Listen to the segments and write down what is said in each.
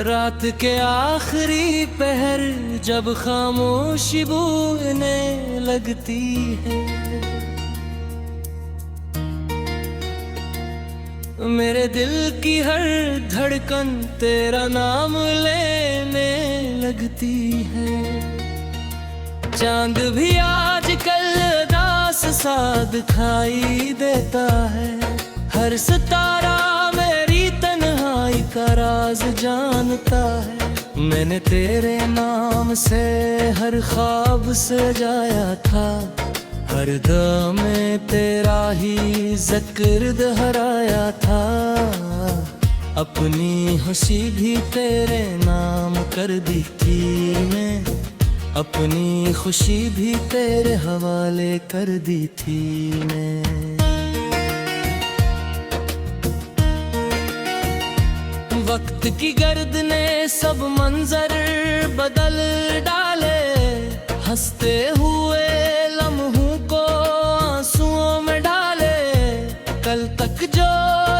रात के आखिरी पहर जब खामोशी बूझने लगती है, मेरे दिल की हर धड़कन तेरा नाम लेने लगती है। चांद भी आजकल उदास सा दिखाई देता है, हर सितारा मेरी तन्हाई का राज जानता है। मैंने तेरे नाम से हर ख्वाब सजाया था, हर दम में तेरा ही जिक्र दोहराया था। अपनी खुशी भी तेरे नाम कर दी थी मैं, अपनी खुशी भी तेरे हवाले कर दी थी मैं। वक्त की गर्द ने सब मंजर बदल डाले, हंसते हुए लम्हों को आंसुओं में डाले। कल तक जो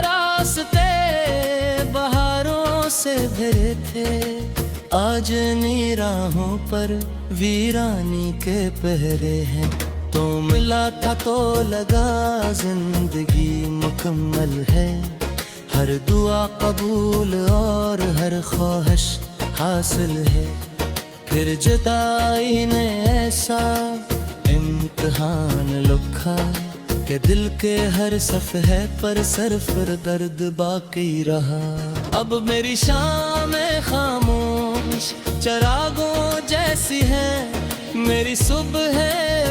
रास्ते बहारों से भरे थे, आज निराहों पर वीरानी के पहरे हैं। तो मिला था तो लगा जिंदगी मुकम्मल है, हर दुआ कबूल और हर ख्वाहिश हासिल है। फिर जुदाई ने ऐसा इम्तिहान लिखा कि दिल के हर सफ़हे पर सिर्फ दर्द बाकी रहा। अब मेरी शाम खामोश चरागों जैसी है, मेरी सुबह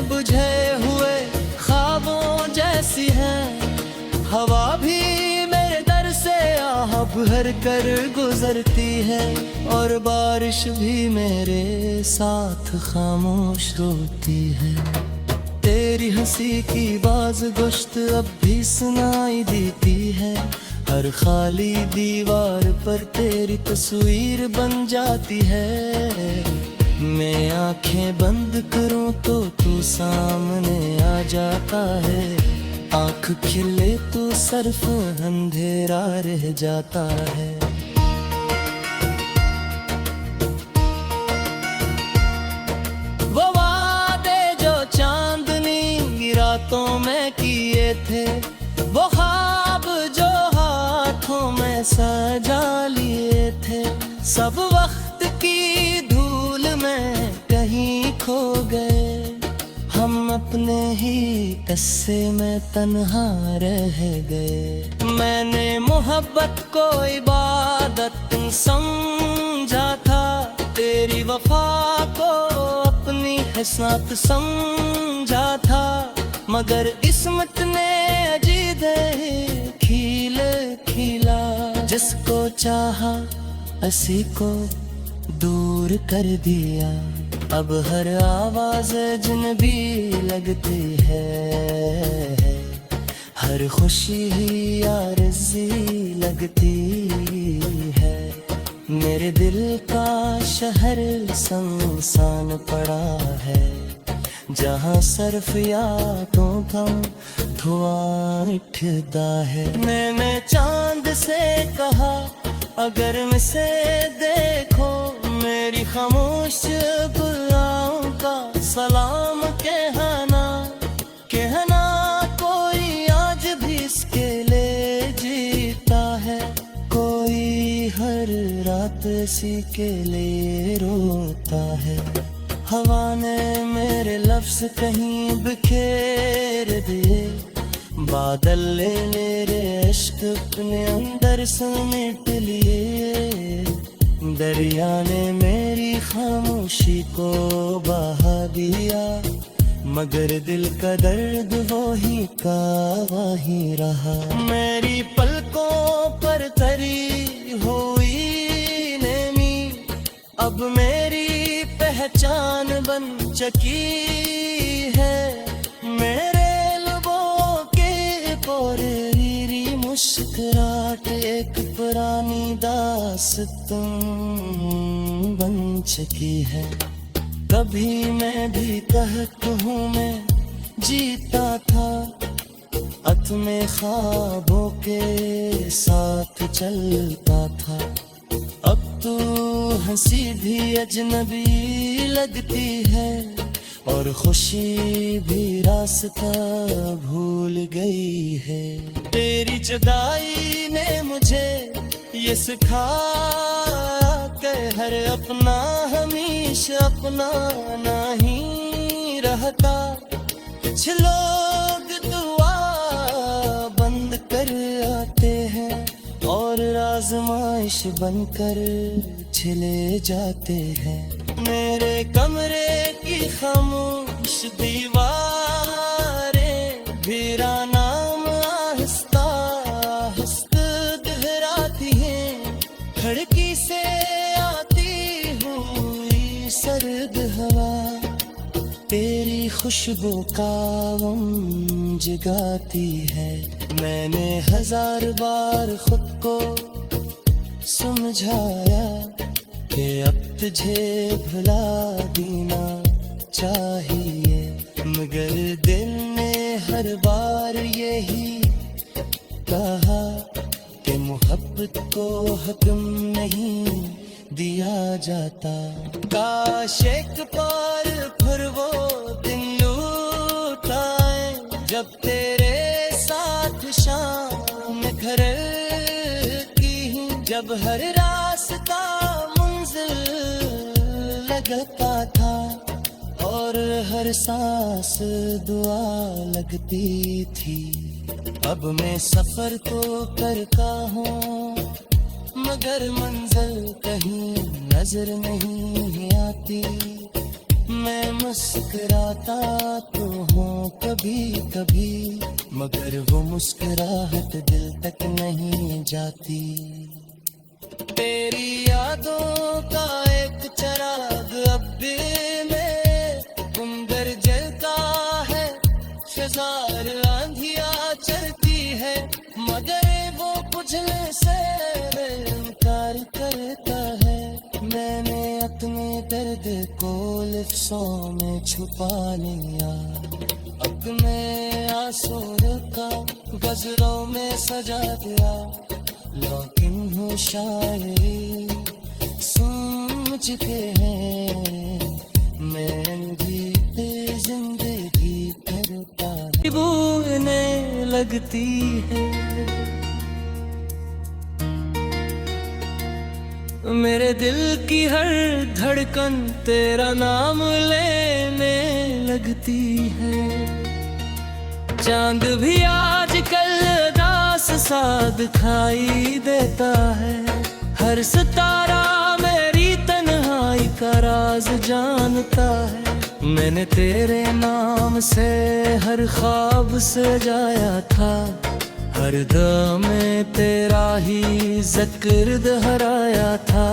बुझे हुए ख्वाबों जैसी है। हवा भी मेरे दर से आह भर कर गुजरती है, और बारिश भी मेरे साथ खामोश रोती है। तेरी हंसी की बाज गोश्त अब भी सुनाई देती है, हर खाली दीवार पर तेरी तस्वीर बन जाती है। मैं आंखें बंद करूं तो तू सामने आ जाता है, आँख खिले तो सिर्फ अंधेरा रह जाता है। वो वादे जो चांदनी रातों में किए थे, वो ख्वाब जो हाथों में सजा लिए थे, सब वक्त की धूल में कहीं खो गए। हम अपने ही किस्से में तन्हा रह गए। मैंने मोहब्बत को इबादत समझा था, तेरी वफा को अपनी हिस्मत समझा था। मगर किस्मत ने अजीब खील खिला, जिसको चाहा उसी को दूर कर दिया। अब हर आवाज अजनबी लगती है, हर खुशी ही आरज़ी लगती है। मेरे दिल का शहर सुनसान पड़ा है, जहाँ सिर्फ यादों का धुआं उठता है। मैंने चांद से कहा अगर मुझसे देखो, मेरी खामोश गुलाम का सलाम कहना। कहना कोई आज भी इसके लिए जीता है, कोई हर रात इसी के लिए रोता है। हवा ने मेरे लफ्ज कहीं बिखेर दिए, बादल ले मेरे इश्क अपने अंदर समेट लिए। दरिया ने मेरी खामोशी को बहा दिया, मगर दिल का दर्द वही का वही रहा। मेरी पलकों पर तरी हुई नेमी अब मेरी पहचान बन चुकी है। मेरे लबों के पोरेरी मुस्कुराहट एक पुरानी दास्तां बन चुकी है। कभी मैं भी कहत हूँ मैं जीता था, अत में ख्वाबों के साथ चलता था। अब तो हंसी भी अजनबी लगती है और खुशी भी रास्ता भूल गई है। तेरी जुदाई ने मुझे ये सिखाया कि हर अपना हमेशा अपना नहीं रहता। कुछ लोग दुआ बंद कर आते हैं और आजमाइश बनकर चले जाते हैं। मेरे कमरे की खामोश दीवारें मेरा नाम आहिस्ता आहिस्ता दोहराती हैं। खिड़की से आती हुई सर्द हवा तेरी खुशबू का गम जगाती है। मैंने 1000 बार खुद को समझाया कि अब तुझे भुला देना चाहिए, मगर दिल ने हर बार यही कहा कि मोहब्बत को हुक्म नहीं दिया जाता। काश एक बार फिर वो दिन लौट आए जब तेरे साथ शाम घर की, जब हर रास्ता मंजिल लगता था और हर सांस दुआ लगती थी। अब मैं सफर तो करता हूँ मगर मंजिल कहीं नजर नहीं आती। मैं मुस्कुराता तो हूँ कभी कभी मगर वो मुस्कुराहट दिल तक नहीं जाती। तेरी यादों का एक चिराग अब भी में गुमगर जलता है। 1000 आंधियाँ चलती है मगर वो बुझने से इनकार करता है। मैंने अपने दर्द को लफ्ज़ों में छुपा लिया, अपने आंसू का गजरों में सजा दिया। लेकिन हूँ शायरी सुन चुके हैं मैं भी जिंदगी करता है। बूने लगती है मेरे दिल की हर धड़कन तेरा नाम लेने लगती है। चांद भी आजकल दास सा दिखाई देता है। हर सितारा मेरी तन्हाई का राज जानता है। मैंने तेरे नाम से हर ख्वाब सजाया था, हर दम में तेरा ही जिक्र दोहराया था।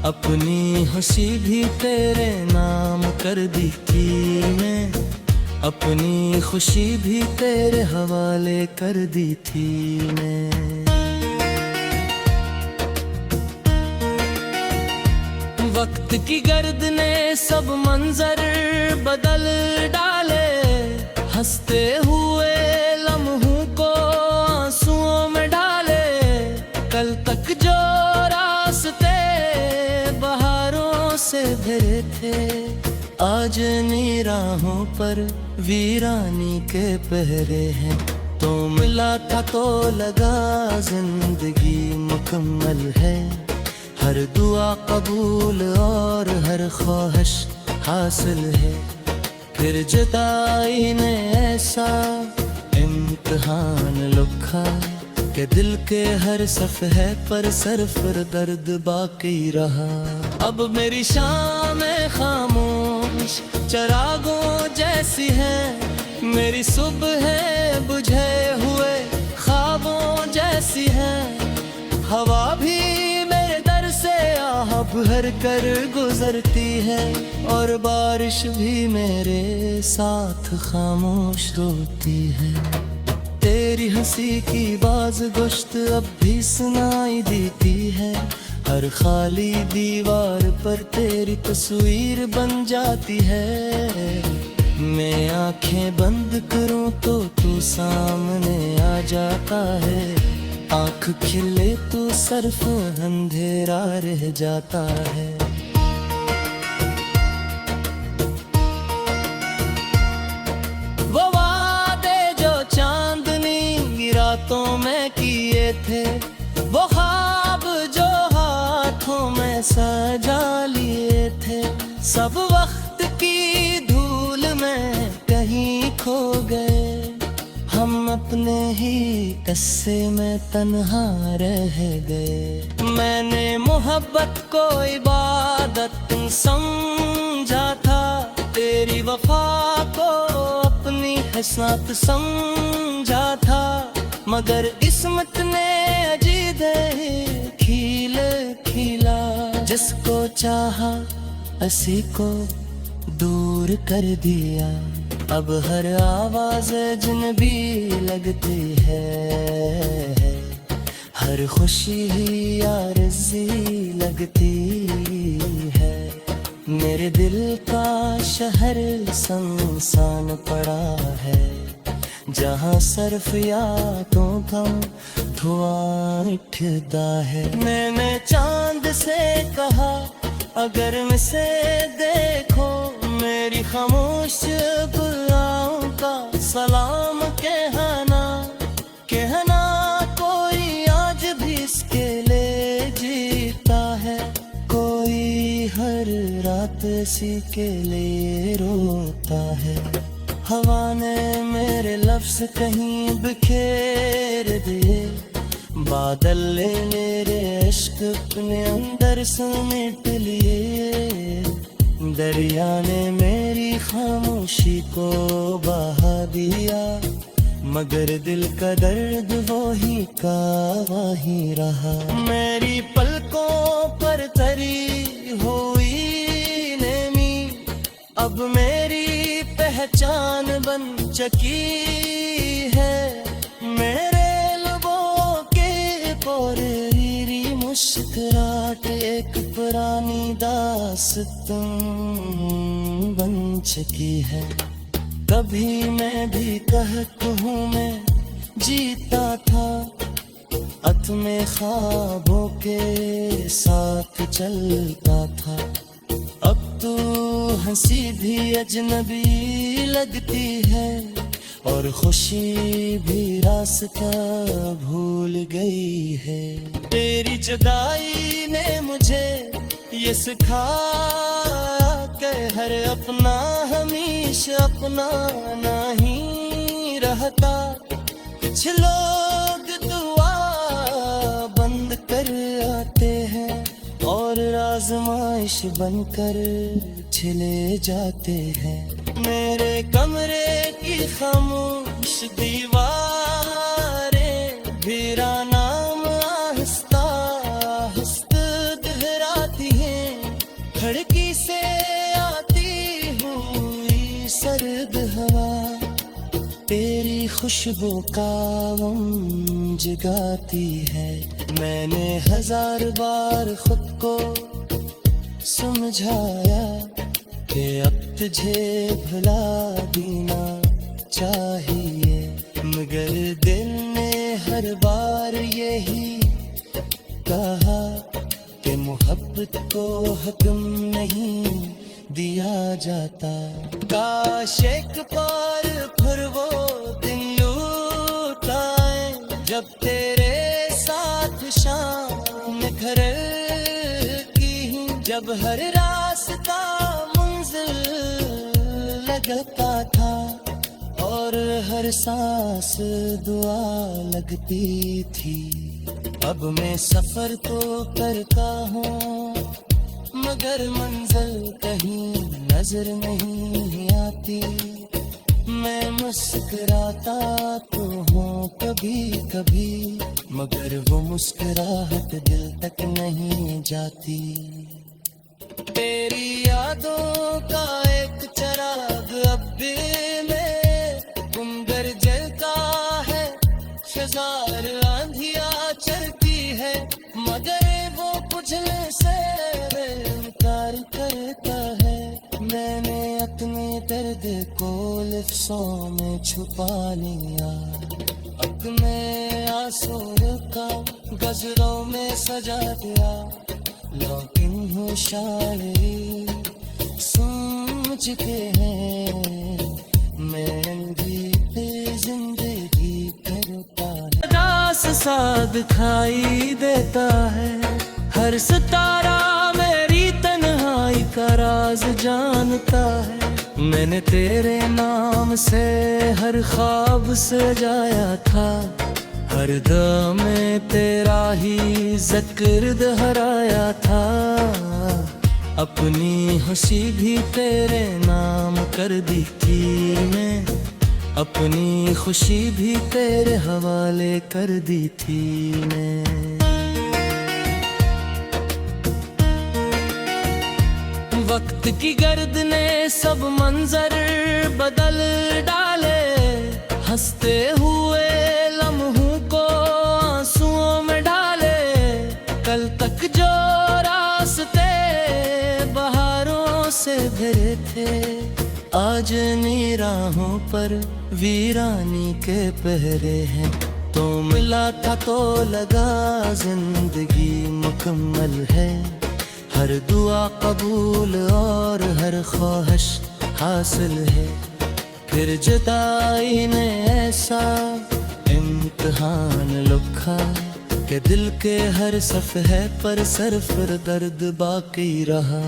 अपनी हंसी भी तेरे नाम कर दी थी मैं, अपनी खुशी भी तेरे हवाले कर दी थी मैं। वक्त की गर्द ने सब मंजर बदल डाले, हंसते हुए लम्हों को आंसुओं में डाले। कल तक जो रास्ते बहारों से भरे थे आज निराहों पर वीरानी के पहरे हैं। तो मिला था तो लगा जिंदगी मुकम्मल है, हर दुआ कबूल और हर ख्वाहिश हासिल है। फिर जुदाई ने ऐसा इम्तिहान लिखा कि दिल के हर सफ़हे पर सिर्फ दर्द बाकी रहा। अब मेरी शाम खामोश चिरागों जैसी है, मेरी सुबह बुझे हुए ख्वाबों जैसी है। हवा भी मेरे दर से आह भर कर गुजरती है और बारिश भी मेरे साथ खामोश रोती है। तेरी हंसी की बाज गोश्त अब भी सुनाई देती है, हर खाली दीवार पर तेरी तस्वीर बन जाती है। मैं आंखें बंद करूं तो तू सामने आ जाता है। आंख खिले तो सिर्फ अंधेरा रह जाता है। वो वादे जो चांदनी रातों में किए थे, वो ख्वाब जो हाथों में सजा लिए थे, सब वक्त की धूल में कहीं खो गए। हम अपने ही किस्से में तन्हा रह गए। मैंने मोहब्बत को इबादत समझा था, तेरी वफा को अपनी हिस्मत समझा था, मगर किस्मत ने अजीदे खील खिला। जिसको चाहा उसी को दूर कर दिया। अब हर आवाज अजनबी लगती है, हर खुशी ही आरज़ी लगती है। मेरे दिल का शहर सुनसान पड़ा है, जहाँ सिर्फ यादों का धुआं उठता है। मैंने चांद से कहा अगर मुझसे देखो, मेरी खामोश दुआओं का सलाम कहना। कहना कोई आज भी इसके लिए जीता है, कोई हर रात इसी के लिए रोता है। हवा ने मेरे लफ्ज़ कहीं बिखेर दिए, बादल ने मेरे इश्क अपने अंदर समेट लिए। दरिया ने मेरी खामोशी को बहा दिया, मगर दिल का दर्द वही का वही रहा। मेरी पलकों पर तरी हुई नेमी अब मेरी पहचान बन चुकी है। मेरे लबों के पोरेरी मुस्कुराहट एक पुरानी दास्तां बन चुकी है। कभी मैं भी कहूँ मैं जीता था, अत में ख्वाबों के साथ चलता था। अब तो हंसी भी अजनबी लगती है, और खुशी भी रास्ता भूल गई है। तेरी जुदाई ने मुझे ये सिखाया कि हर अपना हमेशा अपना नहीं रहता। कुछ लोग दुआ बंद कर आते हैं और आजमाइश बनकर चले जाते हैं। मेरे कमरे की खामोश दीवारें मेरा नाम आहिस्ता आहिस्ता दोहराती हैं। खिड़की से आती हुई सर्द हवा तेरी खुशबू का गम जगाती है। मैंने 1000 बार खुद को समझाया कि अब तुझे भुला देना चाहिए, मगर दिल ने हर बार यही कहा कि मोहब्बत को हुक्म नहीं दिया जाता। काश एक बार फिर वो दिन लौट आए, जब तेरे साथ शाम घर की, जब हर रास्ता मंजिल लगता था और हर सांस दुआ लगती थी। अब मैं सफर तो करता हूँ मगर मंजिल कहीं नजर नहीं आती। मैं मुस्कुराता तो हूँ कभी कभी, मगर वो मुस्कुराहट दिल तक नहीं जाती। तेरी यादों का एक चिराग अब भी में गुमगर जलता है। हजार आंधियाँ चलती है मगर वो कुछ समझने से इनकार करता है। मैंने अपने दर्द को लफ्ज़ों में छुपा लिया, अपने आंसू का गजरों में सजा दिया। लेकिन हूँ शायरी सुन चुके हैं, मैं भी जिंदगी करता है। रास सा दिखाई देता है, हर सितारा मेरी तन्हाई का राज जानता है। मैंने तेरे नाम से हर ख्वाब सजाया था, हर दम में तेरा ही जिक्र दोहराया था। अपनी हंसी भी तेरे नाम कर दी थी मैं, अपनी खुशी भी तेरे हवाले कर दी थी मैं। वक्त की गर्द ने सब मंजर बदल डाले, हंसते हुए लम्हों को आंसुओं में डाले। कल तक जो रास्ते बहारों से भरे थे, आज निराहों पर वीरानी के पहरे हैं। तो मिला था तो लगा जिंदगी मुकम्मल है, हर दुआ कबूल और हर ख्वाहिश हासिल है। फिर जुदाई ने ऐसा इम्तिहान लिखा कि दिल के हर सफ़हे पर सिर्फ दर्द बाकी रहा।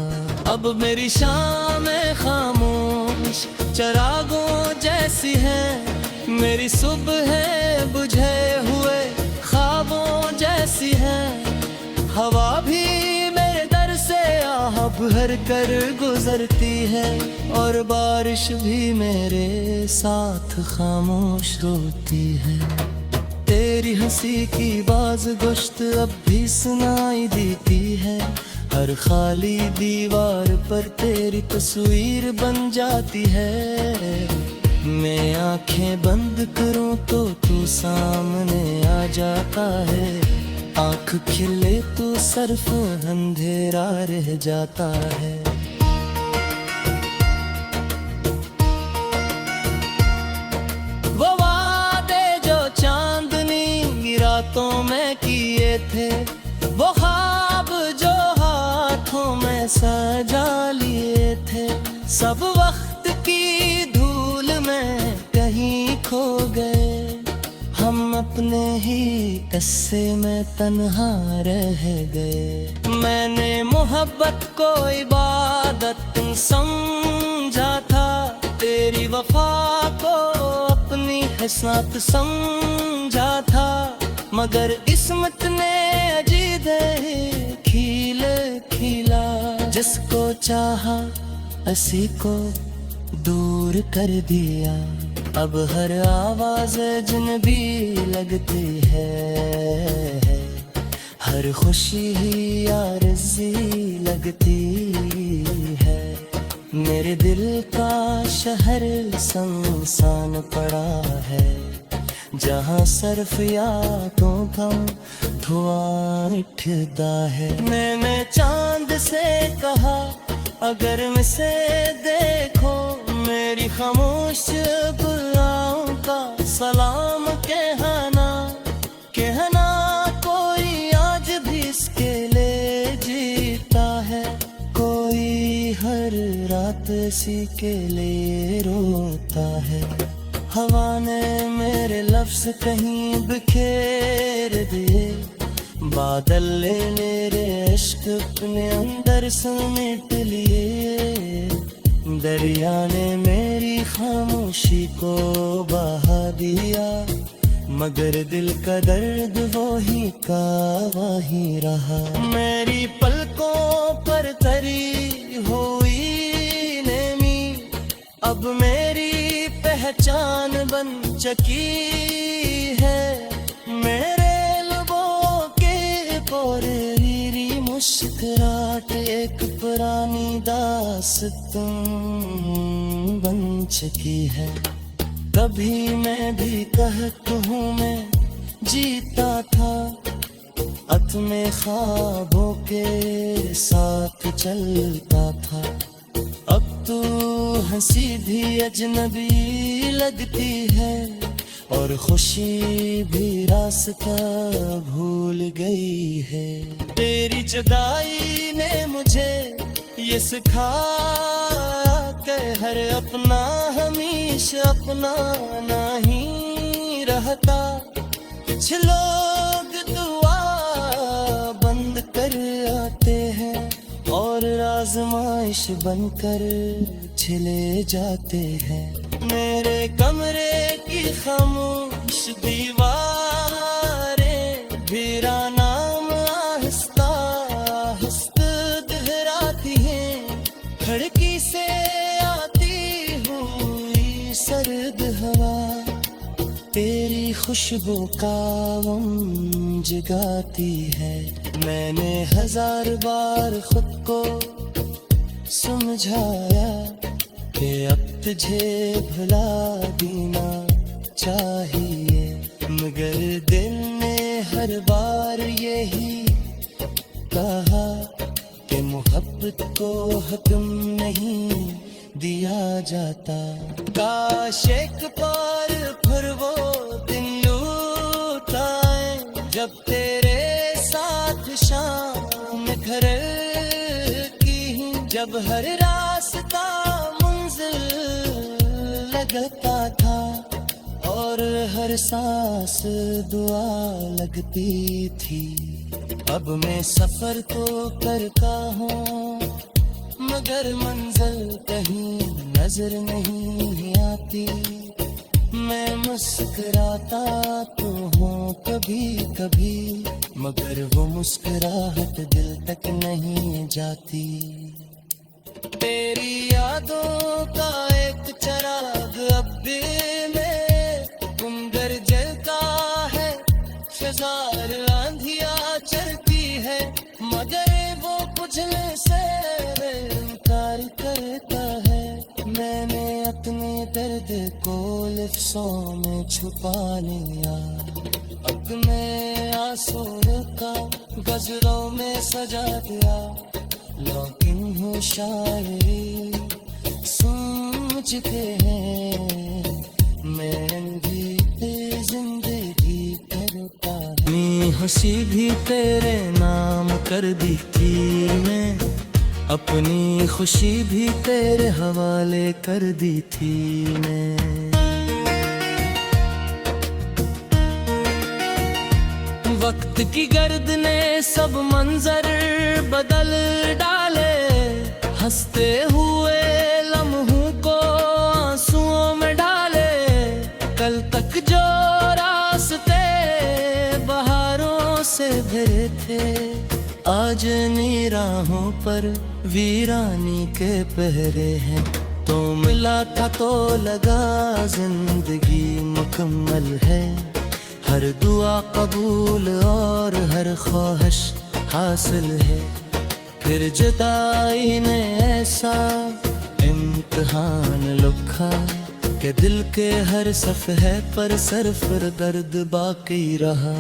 अब मेरी शामें खामोश चरागों जैसी है, मेरी सुबह बुझे हुए ख्वाबों जैसी है। हवा भी मेरे दर से आह भर कर गुजरती है, और बारिश भी मेरे साथ खामोश रोती है। तेरी हंसी की बाज गोश्त अब भी सुनाई देती है, हर खाली दीवार पर तेरी तस्वीर बन जाती है। मैं आंखें बंद करूं तो तू सामने आ जाता है, आँख खिले तो सिर्फ अंधेरा रह जाता है। वो वादे जो चांदनी रातों में किए थे, वो ख्वाब जो हाथों में सजा लिए थे, सब वक्त की धूल में कहीं खो गए। हम अपने ही किस्से में तन्हा रह गए। मैंने मोहब्बत को इबादत समझा था, तेरी वफा को अपनी हिस्मत समझा था। मगर किस्मत ने अजीब खील खिला, जिसको चाहा उसी को दूर कर दिया। अब हर आवाज अजनबी लगती है, हर खुशी ही आरज़ी लगती है। मेरे दिल का शहर सुनसान पड़ा है, जहाँ सिर्फ यादों का धुआं उठता है। मैंने चांद से कहा अगर मुझसे देखो, मेरी खामोश बुलाओं का सलाम कहना। कहना कोई आज भी इसके लिए जीता है, कोई हर रात इसी के लिए रोता है। हवा ने मेरे लफ्ज़ कहीं बिखेर दिए, बादल ले मेरे इश्क अपने अंदर समेट लिए। दरिया ने मेरी खामोशी को बहा दिया, मगर दिल का दर्द वही का वही रहा। मेरी पलकों पर तरी हुई नेमी अब मेरी पहचान बन चुकी है। मेरे लबों के पोरेरी मुस्कुराहट एक पुरानी दास्तां बन चुकी है। कभी मैं भी कहता हूँ मैं जीता था, अत में ख्वाबों के साथ चलता था। अब तू हंसी भी अजनबी लगती है और खुशी भी रास्ता भूल गई है। तेरी जुदाई ने मुझे ये सिखाया कि हर अपना हमेशा अपना नहीं रहता। कुछ लोग दुआ बंद कर आते हैं और आजमाइश बनकर चले जाते हैं। मेरे कमरे की खामोश दीवारें वीराना आहिस्ता आहिस्ता दोहराती हैं। खिड़की से आती हुई सर्द हवा तेरी खुशबू का गम जगाती है। मैंने 1000 बार खुद को समझाया कि अब तुझे भुला देना चाहिए, मगर दिल ने हर बार यही कहा कि मोहब्बत को हुक्म नहीं दिया जाता। काश एक बार फिर वो दिन लौट आए जब तेरे साथ शाम घर की, जब हर रास्ता मंजिल लगता था और हर सांस दुआ लगती थी। अब मैं सफर तो करता हूँ मगर मंजिल कहीं नजर नहीं आती। मैं मुस्कुराता तो हूँ कभी कभी मगर वो मुस्कुराहट दिल तक नहीं जाती। तेरी यादों का एक चिराग अब भी में गुमगर जलता है। हजार आंधियाँ चलती है मगर वो बुझने से इनकार करता है। मैंने अपने दर्द को लफ्ज़ों में छुपा लिया। अब मैं आंसू का गजलों में सजा दिया। लेकिन हूँ शायरी सुन चुके हैं मैं भी जिंदगी करता है। अपनी हंसी भी तेरे नाम कर दी थी मैं, अपनी खुशी भी तेरे हवाले कर दी थी मैं। वक्त की गर्द ने सब मंजर बदल डाले, हंसते हुए लम्हों को आंसुओं में डाले। कल तक जो रास्ते बहारों से भरे थे आज निराहों पर वीरानी के पहरे हैं। तो मिला था तो लगा जिंदगी मुकम्मल है। हर दुआ कबूल और हर ख्वाहिश हासिल है। फिर जुदाई ने ऐसा इम्तिहान लिखा कि दिल के हर सफ़हे पर सिर्फ दर्द बाकी रहा।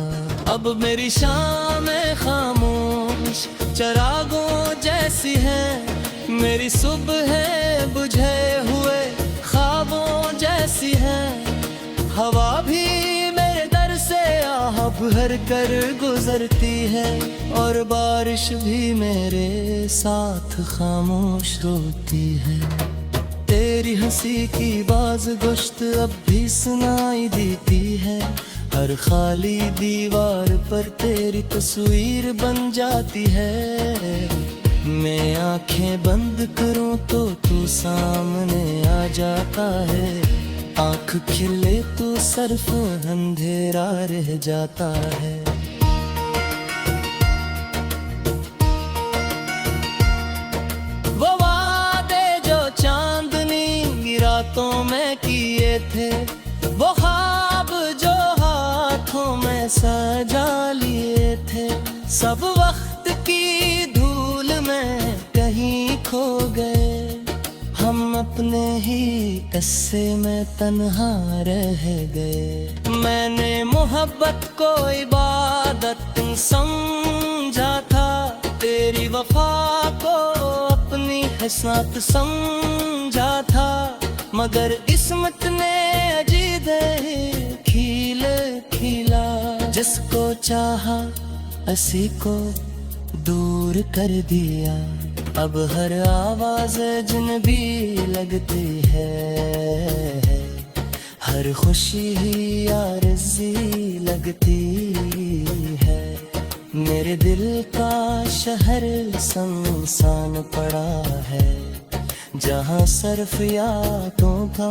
अब मेरी शाम खामोश चरागों जैसी है, मेरी सुबह बुझे हुए ख्वाबों जैसी है। हवा भी मेरे दर से आह भर कर गुजरती है और बारिश भी मेरे साथ खामोश रोती है। तेरी हंसी की बाज गोश्त अब भी सुनाई देती है। हर खाली दीवार पर तेरी तस्वीर बन जाती है। मैं आंखें बंद करूं तो तू सामने आ जाता है। आंख खिले तो सिर्फ अंधेरा रह जाता है। वो वादे जो चांदनी रातों में किए थे, वो ख्वाब जो हाथों में सजा लिए थे, सब वक्त की धूल में कहीं खो गए। हम अपने ही किस्से में तन्हा रह गए। मैंने मोहब्बत को इबादत समझा था, तेरी वफा को अपनी हिस्मत समझा था, मगर किस्मत ने अजीब खील खिला। जिसको चाहा उसी को दूर कर दिया, अब हर आवाज अजनबी लगती है, हर खुशी ही आरज़ी लगती है। मेरे दिल का शहर सुनसान पड़ा है, जहाँ सर्फ यादों का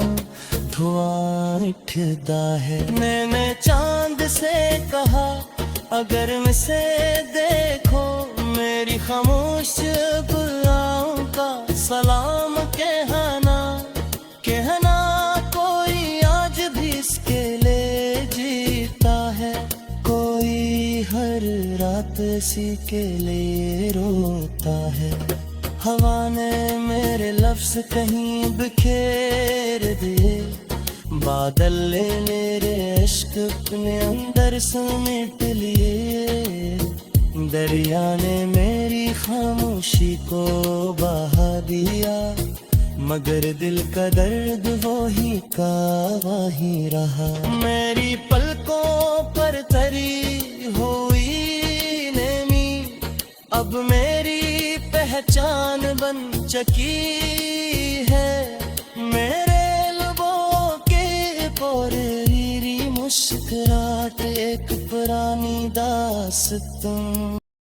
धुआं उठता है। मैंने चांद से कहा अगर मुझसे देखो, मेरी खामोश गुलाम का सलाम कहना, कहना कोई आज भी इसके लिए जीता है, कोई हर रात इसी के लिए रोता है। हवा ने मेरे लफ्ज कहीं बिखेर दिए, बादल ने मेरे इश्क अपने अंदर समेट लिए, दरिया ने मेरी खामोशी को बहा दिया, मगर दिल का दर्द वही का वही रहा। मेरी पलकों पर तरी हुई नेमी अब मेरी पहचान बन चुकी है, मेरे लबों के पोरीरी मुस्कुराहट एक पुरानी दास्तां।